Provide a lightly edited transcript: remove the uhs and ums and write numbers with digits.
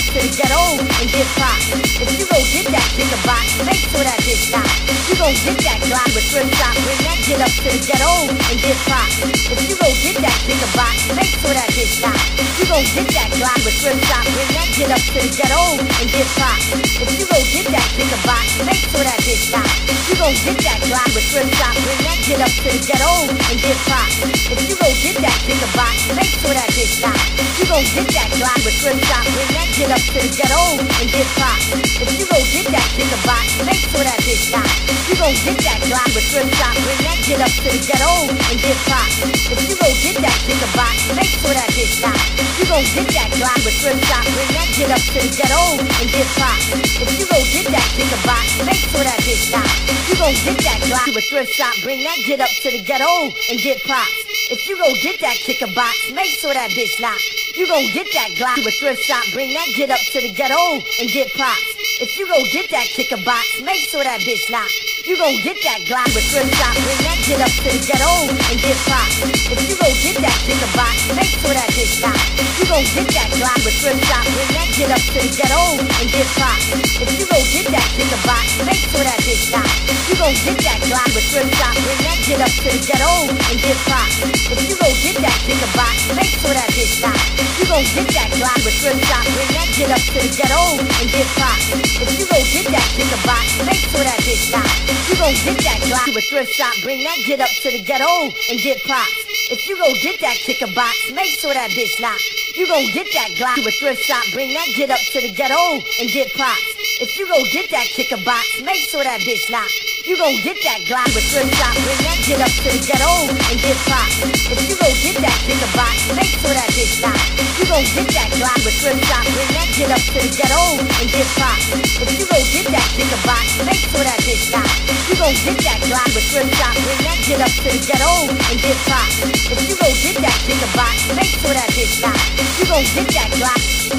up to the ghetto and get popped. If you gon' get that chicken box, make sure that bitch stop. You gon' get that Glock with thrift shop, bring that get up to the ghetto and get popped. If you gon' get that chicken box, make sure that bitch stop. You gon' get that Glock with thrift shop, bring that get up to the ghetto and get popped. If you gon' get that chicken box, make sure that bitch stop. You gon' get that Glock with thrift shop, bring that get up to the ghetto and get popped. If you gon' get that chicken box, make sure that bitch stop. You gon' get that Glock with thrift shop, bring that get up to the ghetto and get popped. If you gon' get that chicken box, make sure that bitch stop. You gon' get that Glock with thrift shop, bring that get up to the ghetto and get popped. If you gon' get that chicken box, make sure that bitch stop. You gon' get that Glock with thrift shop, bring that get up to the ghetto and get popped. If you gon' get that chicken box, make sure that bitch stop. You gon' get that Glock with thrift shop, bring that get up to the ghetto and get popped. If you gon' get that chicken box, make sure that bitch stop. You gon' get that Glock with thrift shop, bring that get up to the ghetto and get popped. If you gon' get that chicken box, make sure that bitch stop. You gon' get that Glock with thrift shop, bring that get up to the ghetto and get popped. If you gon' get that chicken box, make sure that bitch stop. You gon' get that Glock with thrift shop, bring that get up to the ghetto and get popped. If you gon' get that chicken box, make sure that bitch stop. You gon' get that Glock with thrift shop, bring that get up to the ghetto and get popped. If you gon' get that chicken box, make sure that bitch stop. You gon' get that Glock with thrift shop, bring that get up to the ghetto and get popped. If you gon' get that chicken box, make sure that bitch stop. You gon' get that Glock with thrift shop, bring that get up to the ghetto and get popped. If you gon' get that chicken box, make sure that bitch stop. You gon' get that Glock with thrift shop, bring that get up to the ghetto and get popped. If you gon' get that chicken box, make sure that bitch stop. You gon' get that Glock with thrift shop, bring that get up to the ghetto and get popped. If you gon' get that chicken box, make sure that bitch stop. You gon' get that Glock with thrift shop, bring that get up to the ghetto and get popped. If you gon' get that chicken box, make sure that bitch stop. You gon' get that Glock with thrift shop, bring that get up to the ghetto and get popped. If you gon' get that chicken box, make sure that bitch stop. You gon' get that Glock.